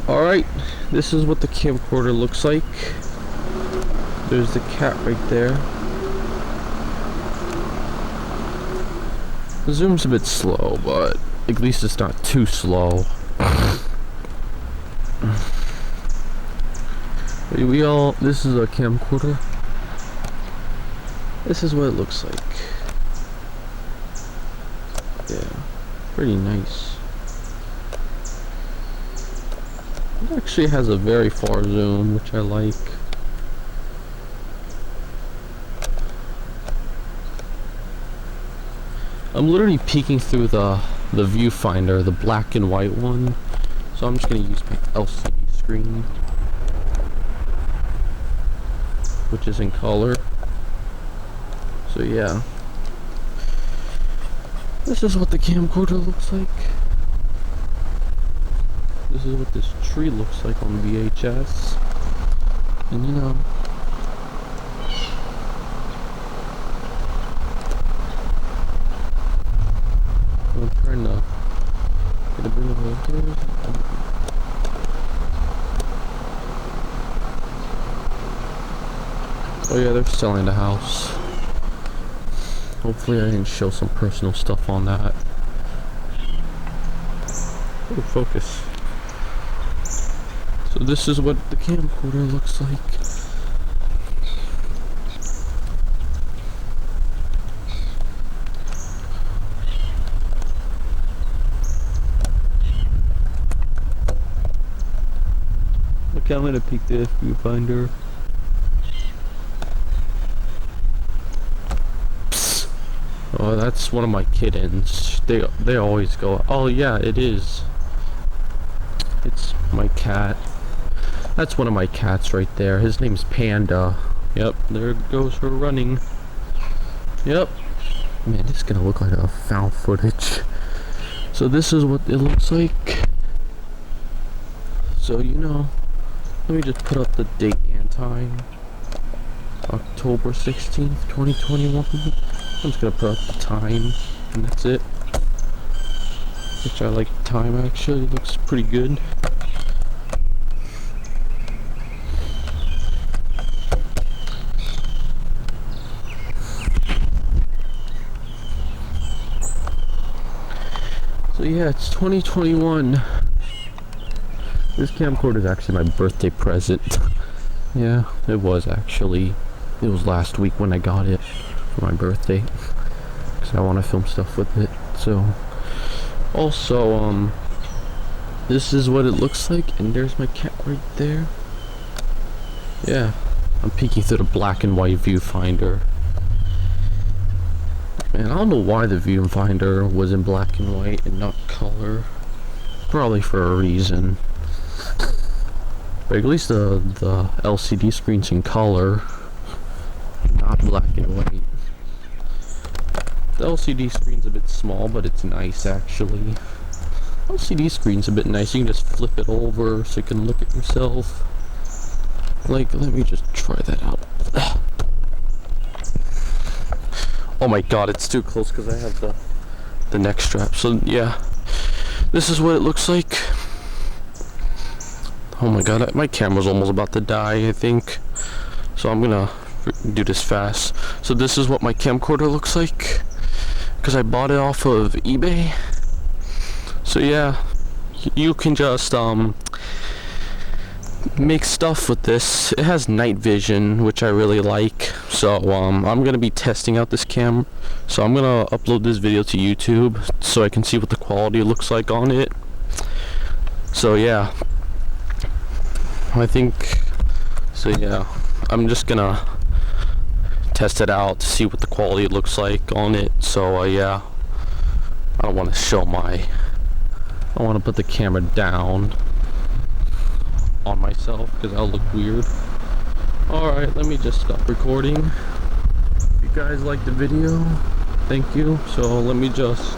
Alright, this is what the camcorder looks like. There's the cat right there. The zoom's a bit slow, but at least it's not too slow. This is a camcorder. This is what it looks like. Yeah, pretty nice. It actually has a very far zoom, which I like. I'm literally peeking through the viewfinder, the black and white one. So I'm just gonna use my LCD screen, which is in color. So yeah, this is what the camcorder looks like. This is what this tree looks like on VHS. And you know, I'm trying to get a bit of a Oh yeah, they're selling the house. Hopefully I didn't show some personal stuff on that. Oh, focus. So this is what the camcorder looks like. Look, I'm gonna peek this viewfinder. Psst. Oh, that's one of my kittens. They always go. Oh yeah, it is. It's my cat. That's one of my cats right there. His name's Panda. Yep, there goes her running. Yep. Man, this is gonna look like a found footage. So this is what it looks like. So you know, let me just put up the date and time. October 16th, 2021. I'm just gonna put up the time, and that's it. Which I like the time actually, it looks pretty good. So yeah, it's 2021. This camcorder is actually my birthday present. Yeah, it was actually. It was last week when I got it for my birthday. Because I want to film stuff with it. So, also, this is what it looks like. And there's my cat right there. Yeah, I'm peeking through the black and white viewfinder. Man, I don't know why the viewfinder was in black and white and not color. Probably for a reason. But at least the LCD screen's in color, not black and white. The LCD screen's a bit small, but it's nice actually. LCD screen's a bit nice. You can just flip it over so you can look at yourself. Like, let me just try that out. Oh my god, it's too close because I have the neck strap. So yeah, this is what it looks like. Oh my god, my camera's almost about to die, I think. So I'm gonna do this fast. So this is what my camcorder looks like, because I bought it off of eBay. So yeah, you can just make stuff with this. It has night vision, which I really like. So I'm gonna be testing out this camera. So I'm gonna upload this video to YouTube so I can see what the quality looks like on it. So yeah, I think so. Yeah, I'm just gonna test it out to see what the quality looks like on it. So yeah, I don't want to show I want to put the camera down on myself because I'll look weird. Alright, let me just stop recording. If you guys liked the video, thank you. So let me just